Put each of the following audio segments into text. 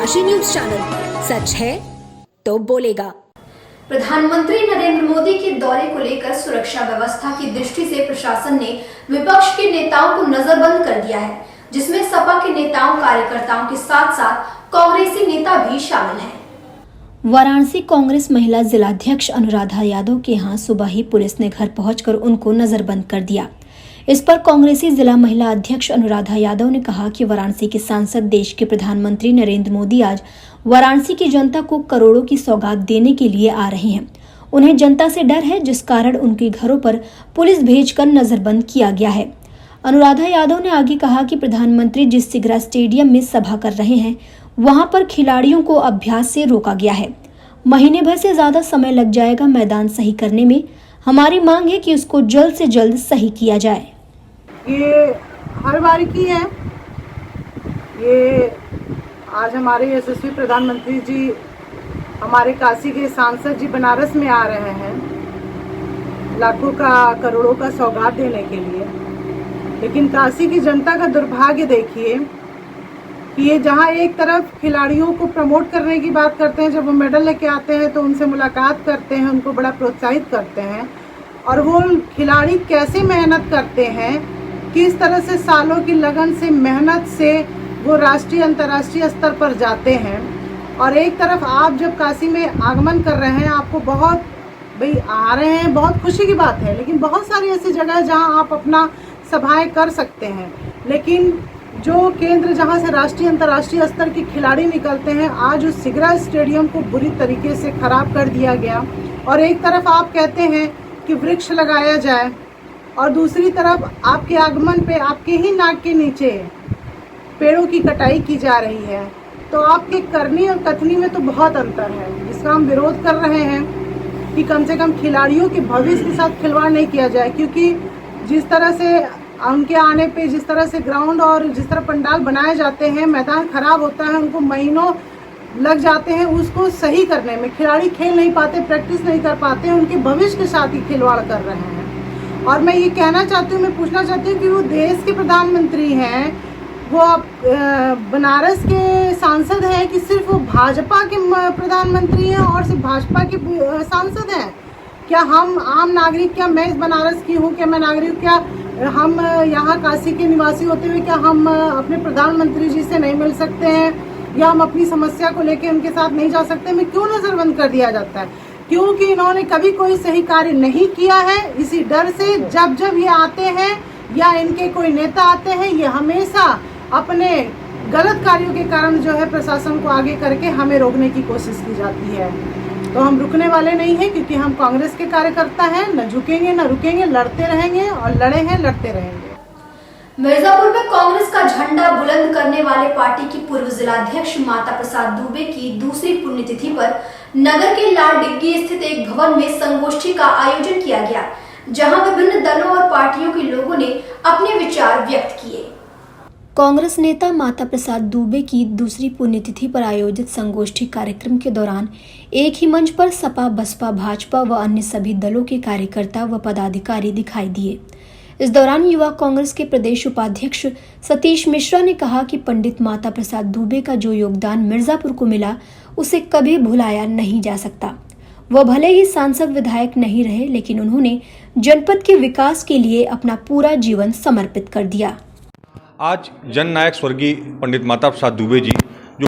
Kashi news channel, सच है तो बोलेगा। प्रधानमंत्री नरेंद्र मोदी के दौरे को लेकर सुरक्षा व्यवस्था की दृष्टि से प्रशासन ने विपक्ष के नेताओं को नजरबंद कर दिया है, जिसमें सपा के नेताओं कार्यकर्ताओं के साथ साथ कांग्रेसी नेता भी शामिल हैं। वाराणसी कांग्रेस महिला जिलाध्यक्ष अनुराधा यादव के यहाँ सुबह ही पुलिस ने घर पहुंचकर उनको नजरबंद कर दिया। इस पर कांग्रेसी जिला महिला अध्यक्ष अनुराधा यादव ने कहा कि वाराणसी के सांसद देश के प्रधानमंत्री नरेंद्र मोदी आज वाराणसी की जनता को करोड़ों की सौगात देने के लिए आ रहे हैं। उन्हें जनता से डर है, जिस कारण उनके घरों पर पुलिस भेजकर नजरबंद किया गया है। अनुराधा यादव ने आगे कहा कि प्रधानमंत्री जिस सिगरा स्टेडियम में सभा कर रहे हैं, वहां पर खिलाड़ियों को अभ्यास से रोका गया है। महीने भर से ज्यादा समय लग जाएगा मैदान सही करने में। हमारी मांग है कि उसको जल्द से जल्द सही किया जाए। ये हर बार की है। ये आज हमारे यशस्वी प्रधानमंत्री जी हमारे काशी के सांसद जी बनारस में आ रहे हैं लाखों का करोड़ों का सौगात देने के लिए। लेकिन काशी की जनता का दुर्भाग्य देखिए कि ये जहाँ एक तरफ खिलाड़ियों को प्रमोट करने की बात करते हैं, जब वो मेडल लेके आते हैं तो उनसे मुलाकात करते हैं, उनको बड़ा प्रोत्साहित करते हैं, और वो खिलाड़ी कैसे मेहनत करते हैं, किस तरह से सालों की लगन से मेहनत से वो राष्ट्रीय अंतर्राष्ट्रीय स्तर पर जाते हैं। और एक तरफ आप जब काशी में आगमन कर रहे हैं, आपको बहुत भाई आ रहे हैं, बहुत खुशी की बात है, लेकिन बहुत सारी ऐसी जगह है जहाँ आप अपना सभाएं कर सकते हैं। लेकिन जो केंद्र जहाँ से राष्ट्रीय अंतर्राष्ट्रीय स्तर के खिलाड़ी निकलते हैं, आज उस सिगरा स्टेडियम को बुरी तरीके से खराब कर दिया गया। और एक तरफ आप कहते हैं कि वृक्ष लगाया जाए, और दूसरी तरफ आपके आगमन पे आपके ही नाक के नीचे पेड़ों की कटाई की जा रही है। तो आपके करनी और कथनी में तो बहुत अंतर है, जिसका हम विरोध कर रहे हैं कि कम से कम खिलाड़ियों के भविष्य के साथ खिलवाड़ नहीं किया जाए। क्योंकि जिस तरह से उनके आने पे जिस तरह से ग्राउंड और जिस तरह पंडाल बनाए जाते हैं, मैदान खराब होता है, उनको महीनों लग जाते हैं उसको सही करने में। खिलाड़ी खेल नहीं पाते, प्रैक्टिस नहीं कर पाते, उनके भविष्य के साथ ही खिलवाड़ कर रहे हैं। और मैं ये कहना चाहती हूँ, मैं पूछना चाहती हूँ कि वो देश के प्रधानमंत्री हैं, वो बनारस के सांसद हैं कि सिर्फ वो भाजपा के प्रधानमंत्री हैं और सिर्फ भाजपा के सांसद हैं? क्या हम आम नागरिक, क्या मैं इस बनारस की हूँ, क्या मैं नागरिक, क्या हम यहाँ काशी के निवासी होते हुए क्या हम अपने प्रधानमंत्री जी से नहीं मिल सकते हैं, या हम अपनी समस्या को लेकर उनके साथ नहीं जा सकते? हमें क्यों नजरबंद कर दिया जाता है? क्योंकि इन्होंने कभी कोई सही कार्य नहीं किया है। इसी डर से जब जब ये आते हैं या इनके कोई नेता आते हैं, ये हमेशा अपने गलत कार्यों के कारण जो है प्रशासन को आगे करके हमें रोकने की कोशिश की जाती है। तो हम रुकने वाले नहीं हैं, क्योंकि हम कांग्रेस के कार्यकर्ता हैं। न झुकेंगे न रुकेंगे, लड़ते रहेंगे और लड़े हैं, लड़ते रहेंगे। मिर्जापुर में कांग्रेस का झंडा बुलंद करने वाले पार्टी की पूर्व जिलाध्यक्ष माता प्रसाद दुबे की दूसरी पुण्यतिथि पर नगर के लाल डिग्गी स्थित एक भवन में संगोष्ठी का आयोजन किया गया, जहां विभिन्न दलों और पार्टियों के लोगों ने अपने विचार व्यक्त किए। कांग्रेस नेता माता प्रसाद दुबे की दूसरी पुण्यतिथि पर आयोजित संगोष्ठी कार्यक्रम के दौरान एक ही मंच पर सपा, बसपा, भाजपा व अन्य सभी दलों के कार्यकर्ता व पदाधिकारी दिखाई दिए। इस दौरान युवा कांग्रेस के प्रदेश उपाध्यक्ष सतीश मिश्रा ने कहा कि पंडित माता प्रसाद दुबे का जो योगदान मिर्जापुर को मिला, उसे कभी भुलाया नहीं जा सकता। वह भले ही सांसद विधायक नहीं रहे, लेकिन उन्होंने जनपद के विकास के लिए अपना पूरा जीवन समर्पित कर दिया। आज जननायक स्वर्गीय पंडित माता प्रसाद दुबे जी, जो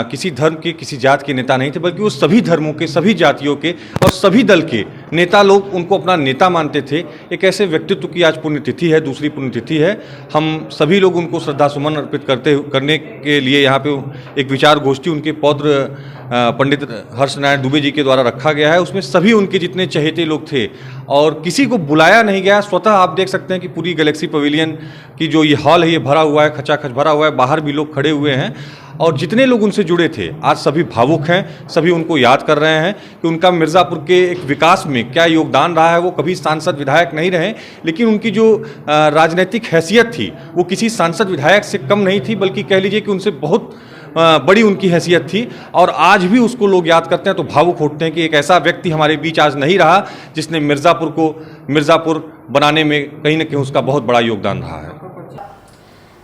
किसी धर्म के, किसी जात के नेता नहीं थे, बल्कि वो सभी धर्मों के, सभी जातियों के और सभी दल के नेता लोग उनको अपना नेता मानते थे। एक ऐसे व्यक्तित्व की आज पुण्यतिथि है, दूसरी पुण्यतिथि है। हम सभी लोग उनको श्रद्धा सुमन अर्पित करने के लिए यहाँ पे एक विचार गोष्ठी उनके पौत्र पंडित हर्ष नारायण दुबे जी के द्वारा रखा गया है। उसमें सभी उनके जितने चहेते लोग थे और किसी को बुलाया नहीं गया। स्वतः आप देख सकते हैं कि पूरी गैलेक्सी पवेलियन की जो ये हॉल है, ये भरा हुआ है, खचाखच भरा हुआ है। बाहर भी लोग खड़े हुए हैं और जितने लोग उनसे जुड़े थे आज सभी भावुक हैं, सभी उनको याद कर रहे हैं कि उनका मिर्ज़ापुर के एक विकास में क्या योगदान रहा है। वो कभी सांसद विधायक नहीं रहे, लेकिन उनकी जो राजनीतिक हैसियत थी वो किसी सांसद विधायक से कम नहीं थी, बल्कि कह लीजिए कि उनसे बहुत बड़ी उनकी हैसियत थी। और आज भी उसको लोग याद करते हैं तो भावुक होते हैं कि एक ऐसा व्यक्ति हमारे बीच आज नहीं रहा जिसने मिर्ज़ापुर को मिर्ज़ापुर बनाने में कहीं न कहीं उसका बहुत बड़ा योगदान रहा है।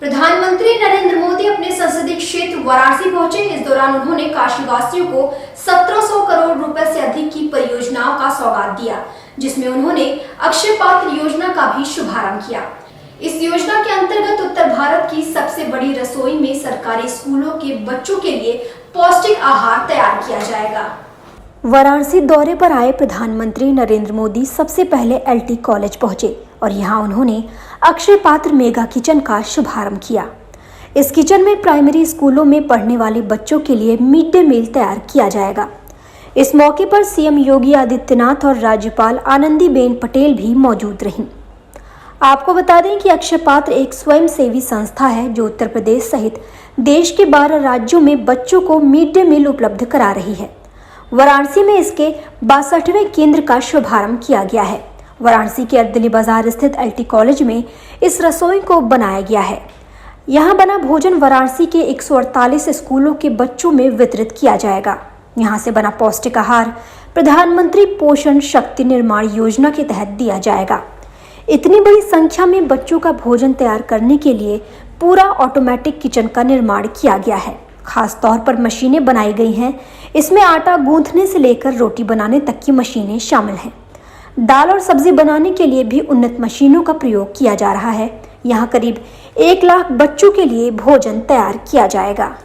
प्रधानमंत्री नरेंद्र मोदी अपने संसदीय क्षेत्र वाराणसी पहुंचे। इस दौरान उन्होंने काशीवासियों को 1700 करोड़ रुपए से अधिक की परियोजनाओं का सौगात दिया, जिसमें उन्होंने अक्षय पात्र योजना का भी शुभारंभ किया। इस योजना के अंतर्गत उत्तर भारत की सबसे बड़ी रसोई में सरकारी स्कूलों के बच्चों के लिए पौष्टिक आहार तैयार किया जाएगा। वाराणसी दौरे पर आए प्रधानमंत्री नरेंद्र मोदी सबसे पहले एलटी कॉलेज पहुंचे और यहां उन्होंने अक्षय पात्र मेगा किचन का शुभारंभ किया। इस किचन में प्राइमरी स्कूलों में पढ़ने वाले बच्चों के लिए मिड डे मील तैयार किया जाएगा। इस मौके पर सीएम योगी आदित्यनाथ और राज्यपाल आनंदीबेन पटेल भी मौजूद रहीं। आपको बता दें कि अक्षय पात्र एक स्वयंसेवी संस्था है जो उत्तर प्रदेश सहित देश के 12 राज्यों में बच्चों को मिड डे मील उपलब्ध करा रही है। वाराणसी में इसके 62वें केंद्र का शुभारंभ किया गया है। वाराणसी के अर्दली बाजार स्थित एलटी कॉलेज में इस रसोई को बनाया गया है। यहाँ बना भोजन वाराणसी के 148 स्कूलों के बच्चों में वितरित किया जाएगा। यहाँ से बना पौष्टिक आहार प्रधानमंत्री पोषण शक्ति निर्माण योजना के तहत दिया जाएगा। इतनी बड़ी संख्या में बच्चों का भोजन तैयार करने के लिए पूरा ऑटोमेटिक किचन का निर्माण किया गया है। खास तौर पर मशीनें बनाई गई हैं। इसमें आटा गूंथने से लेकर रोटी बनाने तक की मशीनें शामिल हैं। दाल और सब्जी बनाने के लिए भी उन्नत मशीनों का प्रयोग किया जा रहा है। यहाँ करीब 1 लाख बच्चों के लिए भोजन तैयार किया जाएगा।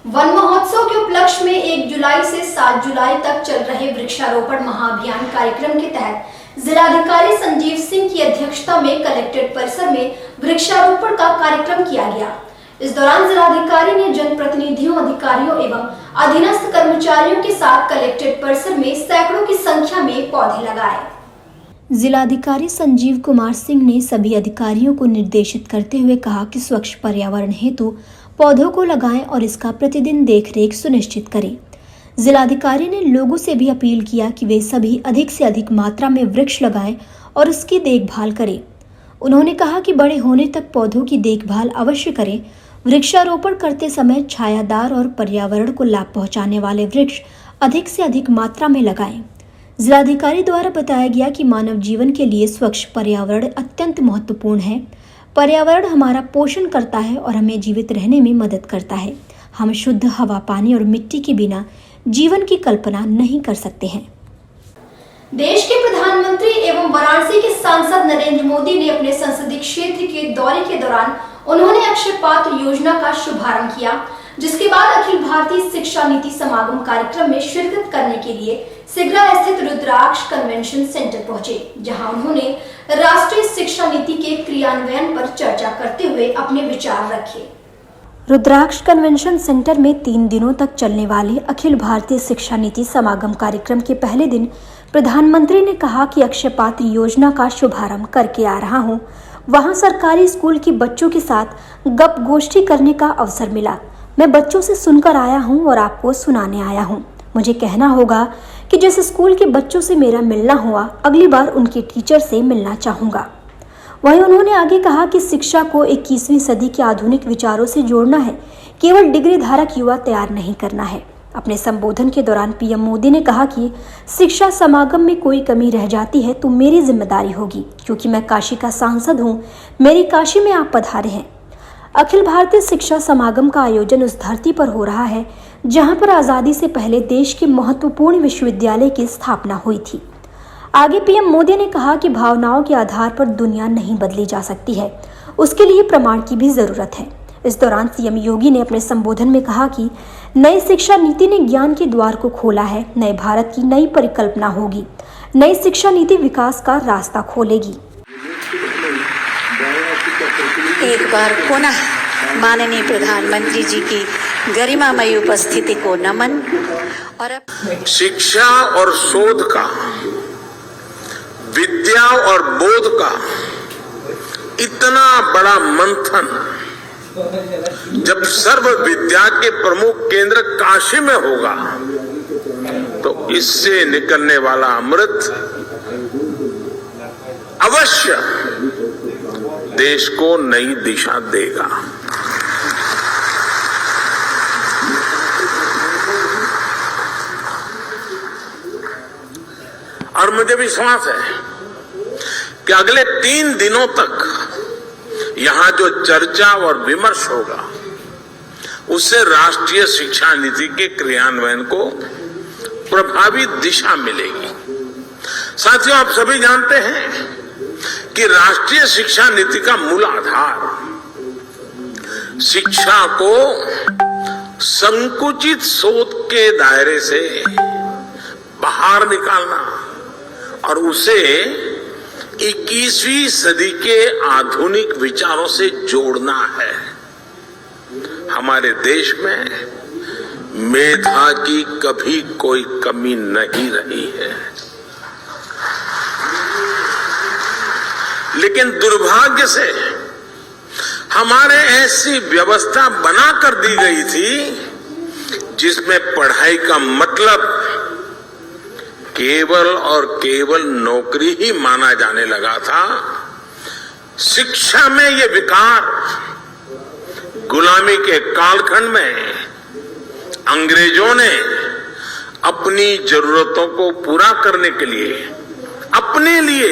वन महोत्सव के उपलक्ष्य में 1 जुलाई से 7 जुलाई तक चल रहे वृक्षारोपण महाअभियान कार्यक्रम के तहत जिलाधिकारी संजीव सिंह की अध्यक्षता में कलेक्ट्रेट परिसर में वृक्षारोपण का कार्यक्रम किया गया। इस दौरान जिलाधिकारी ने जनप्रतिनिधियों, अधिकारियों एवं अधीनस्थ कर्मचारियों के साथ कलेक्ट्रेट परिसर में सैकड़ों की संख्या में पौधे लगाए। जिलाधिकारी संजीव कुमार सिंह ने सभी अधिकारियों को निर्देशित करते हुए कहा कि स्वच्छ पर्यावरण हेतु पौधों को लगाएं और इसका प्रतिदिन देखरेख सुनिश्चित करें। जिलाधिकारी ने लोगों से भी अपील किया कि वे सभी अधिक से अधिक मात्रा में वृक्ष लगाएं और उसकी देखभाल करें। उन्होंने कहा कि बड़े होने तक पौधों की देखभाल अवश्य करें। वृक्षारोपण करते समय छायादार और पर्यावरण को लाभ पहुंचाने वाले वृक्ष अधिक से अधिक मात्रा में लगाएं। जिलाधिकारी द्वारा बताया गया कि मानव जीवन के लिए स्वच्छ पर्यावरण अत्यंत महत्वपूर्ण है। पर्यावरण हमारा पोषण करता है और हमें जीवित रहने में मदद करता है। हम शुद्ध हवा, पानी और मिट्टी के बिना जीवन की कल्पना नहीं कर सकते हैं। देश के प्रधानमंत्री एवं वाराणसी के सांसद नरेंद्र मोदी ने अपने संसदीय क्षेत्र के दौरे के दौरान उन्होंने अक्षय पात्र योजना का शुभारंभ किया, जिसके बाद अखिल भारतीय शिक्षा नीति समागम कार्यक्रम में शिरकत करने के लिए सिगरा स्थित रुद्राक्ष कन्वेंशन सेंटर पहुंचे, जहां उन्होंने राष्ट्रीय शिक्षा नीति के क्रियान्वयन पर चर्चा करते हुए अपने विचार रखे। रुद्राक्ष कन्वेंशन सेंटर में 3 दिनों तक चलने वाले अखिल भारतीय शिक्षा नीति समागम कार्यक्रम के पहले दिन प्रधानमंत्री ने कहा कि अक्षय पात्र योजना का शुभारंभ करके आ रहा हूं। वहां सरकारी स्कूल के बच्चों के साथ गप गोष्ठी करने का अवसर मिला। मैं बच्चों से सुनकर आया हूं और आपको सुनाने आया हूं। मुझे कहना होगा कि जिस स्कूल के बच्चों से मेरा मिलना हुआ, अगली बार उनके टीचर से मिलना चाहूँगा। वहीं उन्होंने आगे कहा कि शिक्षा को 21वीं सदी के आधुनिक विचारों से जोड़ना है, केवल डिग्री धारक युवा तैयार नहीं करना है। अपने संबोधन के दौरान पीएम मोदी ने कहा कि शिक्षा समागम में कोई कमी रह जाती है तो मेरी जिम्मेदारी होगी, क्योंकि मैं काशी का सांसद हूँ। मेरी काशी में आप पधारे हैं। अखिल भारतीय शिक्षा समागम का आयोजन उस धरती पर हो रहा है जहां पर आज़ादी से पहले देश के महत्वपूर्ण विश्वविद्यालय की स्थापना हुई थी। आगे पीएम मोदी ने कहा कि भावनाओं के आधार पर दुनिया नहीं बदली जा सकती है, उसके लिए प्रमाण की भी जरूरत है। इस दौरान सीएम योगी ने अपने संबोधन में कहा कि नई शिक्षा नीति ने ज्ञान के द्वार को खोला है। नए भारत की नई परिकल्पना होगी। नई शिक्षा नीति विकास का रास्ता खोलेगी। एक बार पुनः माननीय प्रधानमंत्री जी की गरिमामयी उपस्थिति को नमन। और अब शिक्षा और शोध का विद्या और बोध का इतना बड़ा मंथन जब सर्व विद्या के प्रमुख केंद्र काशी में होगा तो इससे निकलने वाला अमृत अवश्य देश को नई दिशा देगा। और मुझे विश्वास है कि अगले 3 दिनों तक यहां जो चर्चा और विमर्श होगा उससे राष्ट्रीय शिक्षा नीति के क्रियान्वयन को प्रभावी दिशा मिलेगी। साथियों, आप सभी जानते हैं कि राष्ट्रीय शिक्षा नीति का मूल आधार शिक्षा को संकुचित सोच के दायरे से बाहर निकालना और उसे 21वीं सदी के आधुनिक विचारों से जोड़ना है। हमारे देश में मेधा की कभी कोई कमी नहीं रही है, लेकिन दुर्भाग्य से हमारे ऐसी व्यवस्था बना कर दी गई थी जिसमें पढ़ाई का मतलब केवल और केवल नौकरी ही माना जाने लगा था। शिक्षा में ये विकार गुलामी के कालखंड में अंग्रेजों ने अपनी जरूरतों को पूरा करने के लिए अपने लिए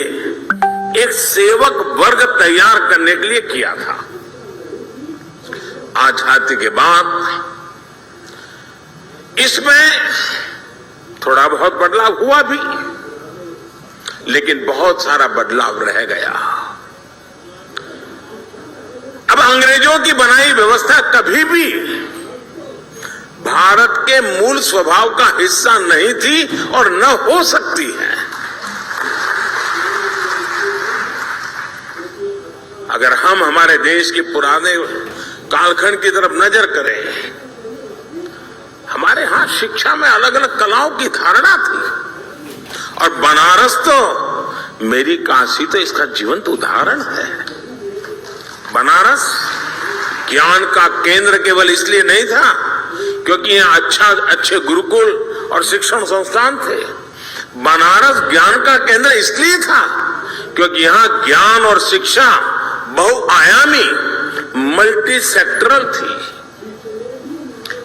एक सेवक वर्ग तैयार करने के लिए किया था। आजादी के बाद इसमें थोड़ा बहुत बदलाव हुआ भी, लेकिन बहुत सारा बदलाव रह गया। अब अंग्रेजों की बनाई व्यवस्था कभी भी भारत के मूल स्वभाव का हिस्सा नहीं थी और न हो सकती है। अगर हम हमारे देश के पुराने कालखंड की तरफ नजर करें, हमारे यहां शिक्षा में अलग अलग कलाओं की धारणा थी और बनारस तो मेरी काशी तो इसका जीवंत उदाहरण है। बनारस ज्ञान का केंद्र केवल इसलिए नहीं था क्योंकि यहाँ अच्छे गुरुकुल और शिक्षण संस्थान थे। बनारस ज्ञान का केंद्र इसलिए था क्योंकि यहाँ ज्ञान और शिक्षा बहुआयामी मल्टी सेक्टरल थी।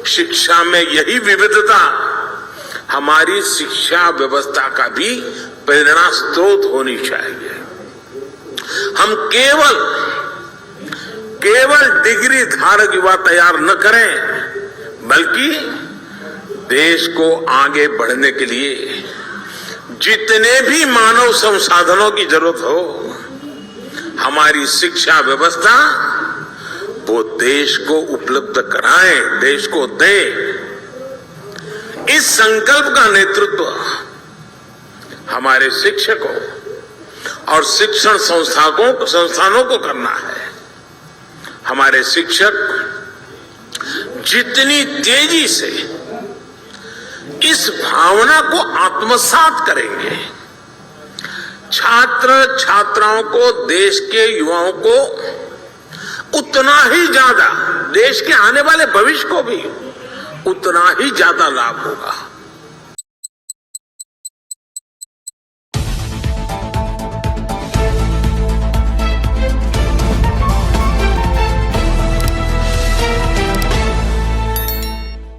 शिक्षा में यही विविधता हमारी शिक्षा व्यवस्था का भी प्रेरणा स्रोत होनी चाहिए। हम केवल डिग्री धारक युवा तैयार न करें, बल्कि देश को आगे बढ़ने के लिए जितने भी मानव संसाधनों की जरूरत हो, हमारी शिक्षा व्यवस्था वो देश को उपलब्ध कराएं, देश को दे। इस संकल्प का नेतृत्व हमारे शिक्षकों और शिक्षण संस्थानों को करना है। हमारे शिक्षक जितनी तेजी से इस भावना को आत्मसात करेंगे, छात्र छात्राओं को, देश के युवाओं को उतना ही ज्यादा, देश के आने वाले भविष्य को भी उतना ही ज्यादा लाभ होगा।